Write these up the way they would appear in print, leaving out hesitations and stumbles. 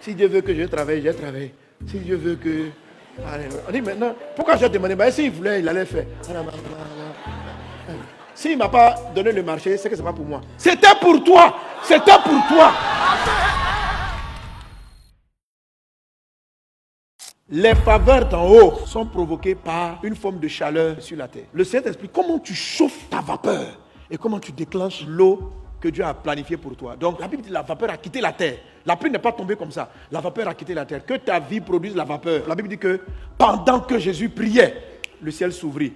Si Dieu veut que je travaille, je travaille. Si Dieu veut que... On dit maintenant, pourquoi j'ai demandé? Ben, s'il voulait, il allait faire. S'il ne m'a pas donné le marché, c'est que ce n'est pas pour moi. C'était pour toi. C'était pour toi. Les faveurs d'en haut sont provoquées par une forme de chaleur sur la terre. Le Seigneur t'explique comment tu chauffes ta vapeur et comment tu déclenches l'eau que Dieu a planifiée pour toi. Donc la Bible dit que la vapeur a quitté la terre. La pluie n'est pas tombée comme ça. La vapeur a quitté la terre. Que ta vie produise la vapeur. La Bible dit que pendant que Jésus priait, le ciel s'ouvrit.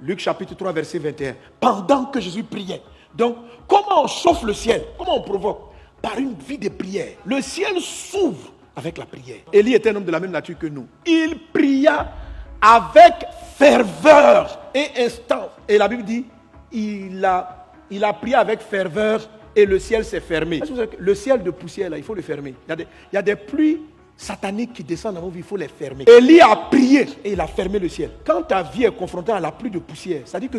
Luc chapitre 3 verset 21. Pendant que Jésus priait. Donc comment on chauffe le ciel? Comment on provoque? Par une vie de prière. Le ciel s'ouvre avec la prière. Élie était un homme de la même nature que nous. Il pria avec ferveur et instance. Et la Bible dit, il a prié avec ferveur et le ciel s'est fermé. Le ciel de poussière, là, il faut le fermer. Il y a des pluies sataniques qui descendent dans nos vies, il faut les fermer. Élie a prié et il a fermé le ciel. Quand ta vie est confrontée à la pluie de poussière, ça dit que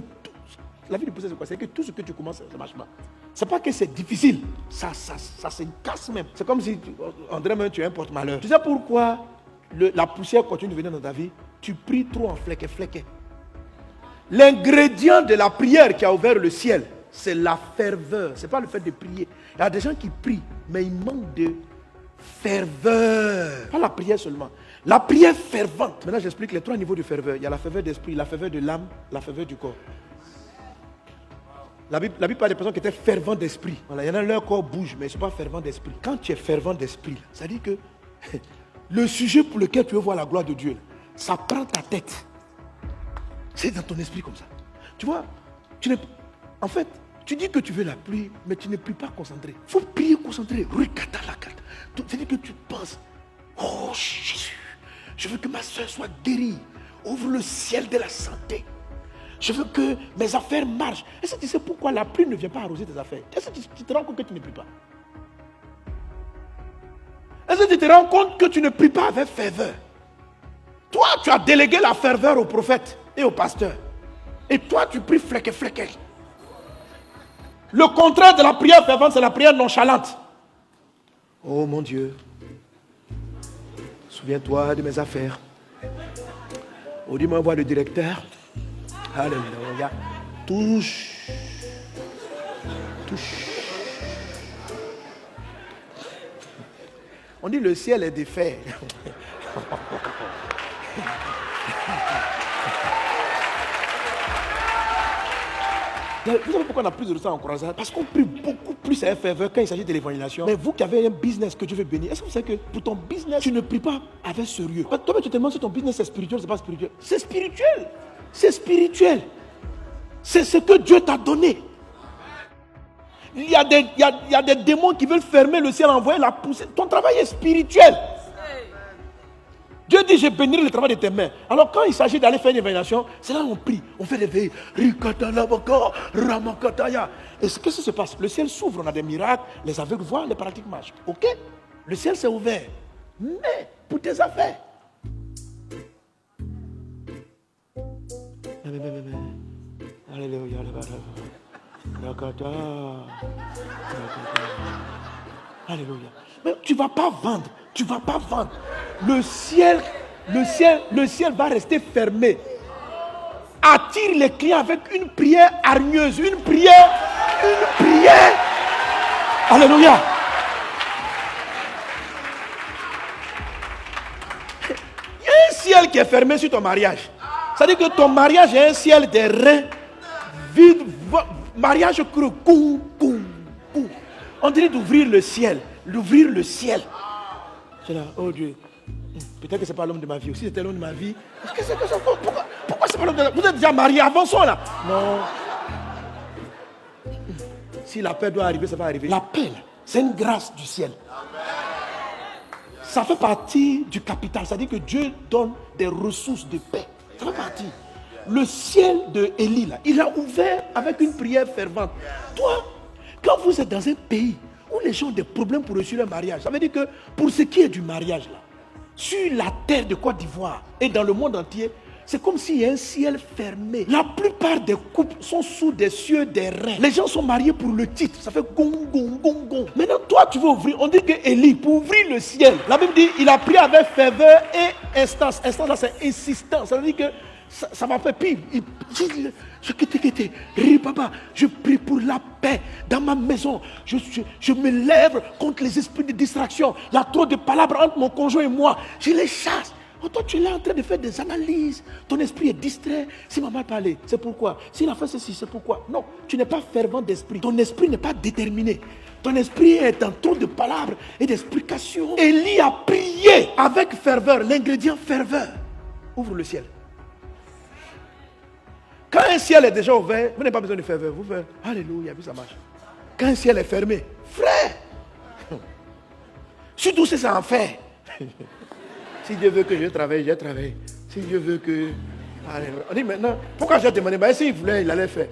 la vie de poussière, c'est quoi? C'est que tout ce que tu commences, ça ne marche pas. C'est pas que c'est difficile, ça se casse même. C'est comme si, on dirait même, tu es un porte-malheur. Tu sais pourquoi la poussière continue de venir dans ta vie? Tu pries trop en flequet. L'ingrédient de la prière qui a ouvert le ciel, c'est la ferveur. C'est pas le fait de prier. Il y a des gens qui prient, mais ils manquent de ferveur. Pas la prière seulement. La prière fervente. Maintenant, j'explique les 3 niveaux de ferveur. Il y a la ferveur d'esprit, la ferveur de l'âme, la ferveur du corps. La Bible parle des personnes qui étaient fervents d'esprit. Voilà, il y en a, leur corps bouge, mais ils ne sont pas fervents d'esprit. Quand tu es fervent d'esprit, ça dit que le sujet pour lequel tu veux voir la gloire de Dieu, ça prend ta tête. C'est dans ton esprit comme ça. Tu vois, en fait, tu dis que tu veux la pluie, mais tu ne pries pas concentré. Il faut prier concentré. C'est-à-dire que tu penses, oh Jésus, je veux que ma soeur soit guérie. Ouvre le ciel de la santé. Je veux que mes affaires marchent. Est-ce que tu sais pourquoi la pluie ne vient pas arroser tes affaires? Est-ce que tu te rends compte que tu ne pries pas? Est-ce que tu te rends compte que tu ne pries pas avec ferveur? Toi, tu as délégué la ferveur au prophète et au pasteur. Et toi, tu pries flequet. Le contraire de la prière fervente, c'est la prière nonchalante. Oh mon Dieu, souviens-toi de mes affaires. Oh, dis-moi, voir le directeur. Alléluia. Touche. On dit le ciel est défait. Vous savez pourquoi on a plus de ça en croisade? Parce qu'on prie beaucoup plus à ferveur quand il s'agit de l'évangélisation. Mais vous qui avez un business que Dieu veut bénir, est-ce que vous savez que pour ton business, tu ne pries pas avec sérieux? Toi, tu te demandes si ton business est spirituel, c'est pas spirituel. C'est spirituel. C'est spirituel. C'est ce que Dieu t'a donné. Il y a des démons qui veulent fermer le ciel, envoyer la poussée. Ton travail est spirituel. Dieu dit, je bénirai le travail de tes mains. Alors quand il s'agit d'aller faire une évaluation, c'est là où on prie, on fait des veilles. Et qu'est-ce qui se passe? Le ciel s'ouvre, on a des miracles, les aveugles voient, les paralytiques marchent. Ok? Le ciel s'est ouvert. Mais pour tes affaires. Alléluia. Alléluia. Mais tu ne vas pas vendre. Le ciel va rester fermé. Attire les clients avec une prière hargneuse. Une prière. Alléluia. Il y a un ciel qui est fermé sur ton mariage. Ça veut dire que ton mariage est un ciel des reins vide. Mariage creux. On dirait d'ouvrir le ciel. C'est là, oh Dieu. Peut-être que ce n'est pas l'homme de ma vie. Si c'était l'homme de ma vie, pourquoi c'est pas l'homme de ma vie? Vous êtes déjà mariés, avançons là. Non. Si la paix doit arriver, ça va arriver. La paix, c'est une grâce du ciel. Ça fait partie du capital. C'est-à-dire que Dieu donne des ressources de paix. Ça fait partie. Le ciel de Élie, là, il a ouvert avec une prière fervente. Toi, quand vous êtes dans un pays où les gens ont des problèmes pour réussir leur mariage, ça veut dire que pour ce qui est du mariage, là, sur la terre de Côte d'Ivoire et dans le monde entier, C'est comme s'il y a un ciel fermé. La plupart des couples sont sous des cieux, des reins. Les gens sont mariés pour le titre. Ça fait gong, gong, gong, gong. Maintenant, toi, tu veux ouvrir. On dit que Élie, pour ouvrir le ciel, la Bible dit il a prié avec ferveur et instance. Instance, là, c'est insistant. Ça veut dire que ça va faire pire. Je prie pour la paix dans ma maison. Je me lève contre les esprits de distraction. Il y a trop de palabres entre mon conjoint et moi. Je les chasse. Oh, toi, tu es là en train de faire des analyses. Ton esprit est distrait. Si maman a parlé, c'est pourquoi. S'il a fait ceci, c'est pourquoi. Non, tu n'es pas fervent d'esprit. Ton esprit n'est pas déterminé. Ton esprit est en trop de palabres et d'explications. Élie a prié avec ferveur. L'ingrédient ferveur ouvre le ciel. Quand un ciel est déjà ouvert, vous n'avez pas besoin de ferveur. Vous faites alléluia, puis ça marche. Quand un ciel est fermé, frère, surtout si c'est en fait. Si Dieu veut que je travaille, je travaille. Si Dieu veut que... On dit maintenant, pourquoi j'ai demandé? S'il voulait, il allait faire.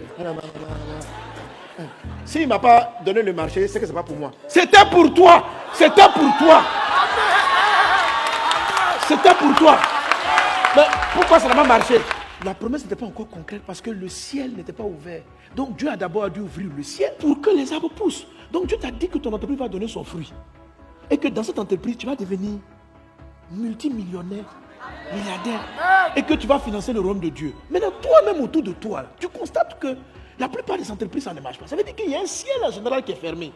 S'il ne m'a pas donné le marché, c'est que ce n'est pas pour moi. C'était pour toi. C'était pour toi. C'était pour toi. Mais pourquoi ça n'a pas marché? La promesse n'était pas encore concrète parce que le ciel n'était pas ouvert. Donc Dieu a d'abord dû ouvrir le ciel pour que les arbres poussent. Donc Dieu t'a dit que ton entreprise va donner son fruit. Et que dans cette entreprise, tu vas devenir multimillionnaire, milliardaire. Et que tu vas financer le royaume de Dieu. Maintenant, toi-même autour de toi, tu constates que la plupart des entreprises, ça ne marche pas. Ça veut dire qu'il y a un ciel en général qui est fermé.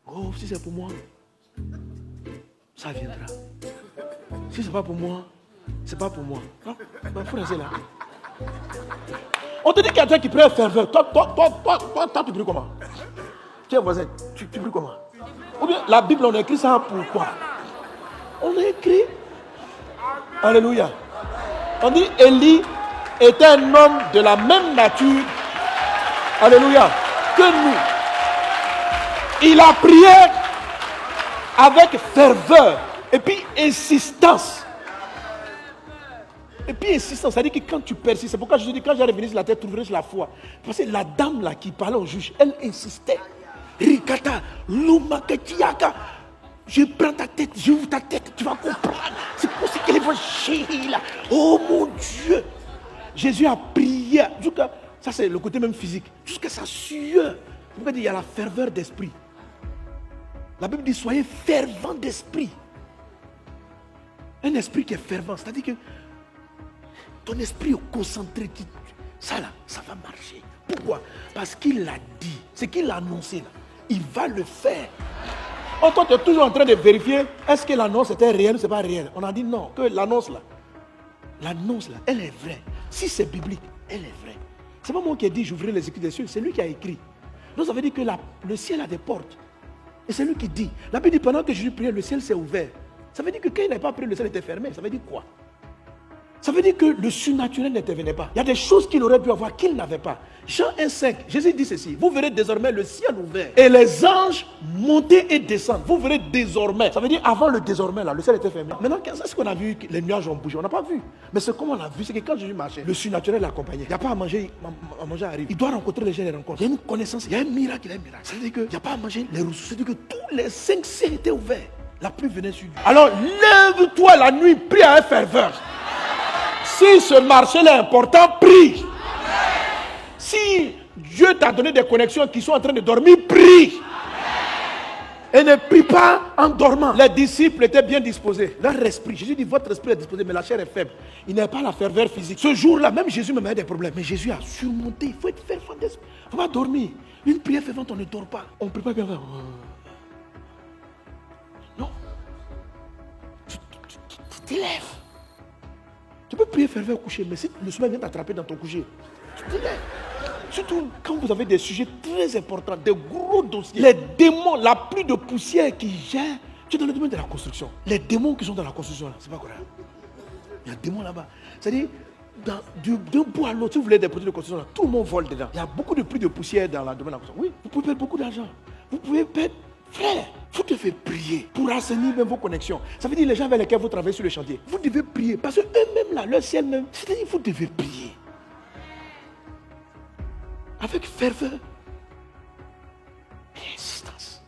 Oh, si c'est pour moi, ça viendra. Si c'est pas pour moi, c'est pas pour moi. Non, il faut rester là. On te dit qu'il y a quelqu'un qui prie ferveur. Toi, tu pries comment? Tiens, voisin, tu pries comment? Ou bien, la Bible, on a écrit ça pourquoi? On a écrit. Alléluia. On dit Élie était un homme de la même nature. Alléluia. Que nous. Il a prié avec ferveur. Et puis insistance. Et puis insistance, ça dit que quand tu persistes, c'est pourquoi je dis quand j'allais venir sur la terre, trouverai sur la foi. Parce que la dame là qui parlait au juge, elle insistait. Rikata, Lumaketiaka, je prends ta tête, j'ouvre ta tête, tu vas comprendre. C'est pour ça qu'elle va chier là. Oh mon Dieu. Jésus a prié. Ça c'est le côté même physique. Jusqu'à sa sueur. Pourquoi il y a la ferveur d'esprit. La Bible dit soyez fervents d'esprit. Un esprit qui est fervent, c'est-à-dire que ton esprit est concentré. Ça là, ça va marcher. Pourquoi? Parce qu'il l'a dit. C'est qu'il l'a annoncé là. Il va le faire. Oh, toi, tu es toujours en train de vérifier est-ce que l'annonce était réelle ou c'est pas réel. On a dit non, que l'annonce là, elle est vraie. Si c'est biblique, elle est vraie. C'est pas moi qui ai dit j'ouvrirai les écrits des cieux, c'est lui qui a écrit. Donc ça veut dire que le ciel a des portes. Et c'est lui qui dit. La Bible dit pendant que Jésus priait, le ciel s'est ouvert. Ça veut dire que quand il n'avait pas prié, le ciel était fermé. Ça veut dire quoi? Ça veut dire que le surnaturel n'intervenait pas. Il y a des choses qu'il aurait pu avoir qu'il n'avait pas. Jean 1,5, Jésus dit ceci. Vous verrez désormais le ciel ouvert et les anges monter et descendre. Vous verrez désormais. Ça veut dire avant le désormais, là, le ciel était fermé. Maintenant, c'est ce qu'on a vu, les nuages ont bougé. On n'a pas vu. Mais ce qu'on a vu, c'est que quand Jésus marchait, le surnaturel l'accompagnait. Il n'y a pas à manger, arrive. Il doit rencontrer les gens, les rencontres. Il y a une connaissance, il y a un miracle, Ça veut dire qu'il n'y a pas à manger les ressources. Ça veut dire que tous les 5 ciels étaient ouverts. La pluie venait sur lui. Alors, lève-toi la nuit, prie à un ferveur. Si ce marché-là est important, prie. Si Dieu t'a donné des connexions qui sont en train de dormir, prie. Et ne prie pas en dormant. Les disciples étaient bien disposés. Leur esprit, Jésus dit votre esprit est disposé, mais la chair est faible. Il n'a pas la ferveur physique. Ce jour-là, même Jésus me met des problèmes. Mais Jésus a surmonté. Il faut être fervent d'esprit. Il ne faut pas dormir. Une prière fervente, on ne dort pas. On ne peut pas bien faire. Non. Tu t'élèves. Tu peux prier ferveur au coucher, mais si le sommeil vient t'attraper dans ton coucher, tu te lèves. Surtout quand vous avez des sujets très importants, des gros dossiers. Les démons, la pluie de poussière qui gère. Tu es dans le domaine de la construction. Les démons qui sont dans la construction, là, c'est pas correct. Il y a des démons là-bas. C'est-à-dire, d'un bout à l'autre, si vous voulez des produits de construction, là, tout le monde vole dedans. Il y a beaucoup de pluie de poussière dans le domaine de la construction. Oui, vous pouvez perdre beaucoup d'argent. Vous pouvez perdre. Frère, vous devez prier pour assainir même vos connexions. Ça veut dire les gens avec lesquels vous travaillez sur le chantier. Vous devez prier parce qu'eux-mêmes là, leur ciel même, c'est-à-dire vous devez prier. Avec ferveur et insistance.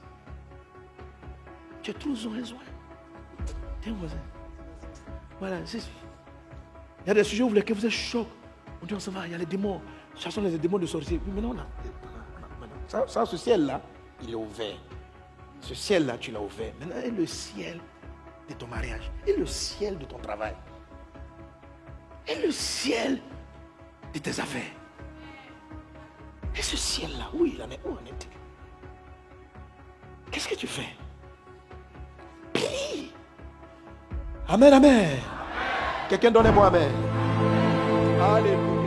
Tu as toujours besoin. Tiens, voisin. Voilà, c'est Il y a des sujets où vous êtes choc. On dit, ça va, il y a les démons. Chassons les démons de sorciers. Oui, mais non, ça, ce ciel-là, il est ouvert. Ce ciel-là, tu l'as ouvert. Maintenant, et le ciel de ton mariage, et le ciel de ton travail, et le ciel de tes affaires. Et ce ciel-là, où il en est, où en est-il? Qu'est-ce que tu fais? Prie. Amen, amen. Quelqu'un donne-moi amen. Alléluia.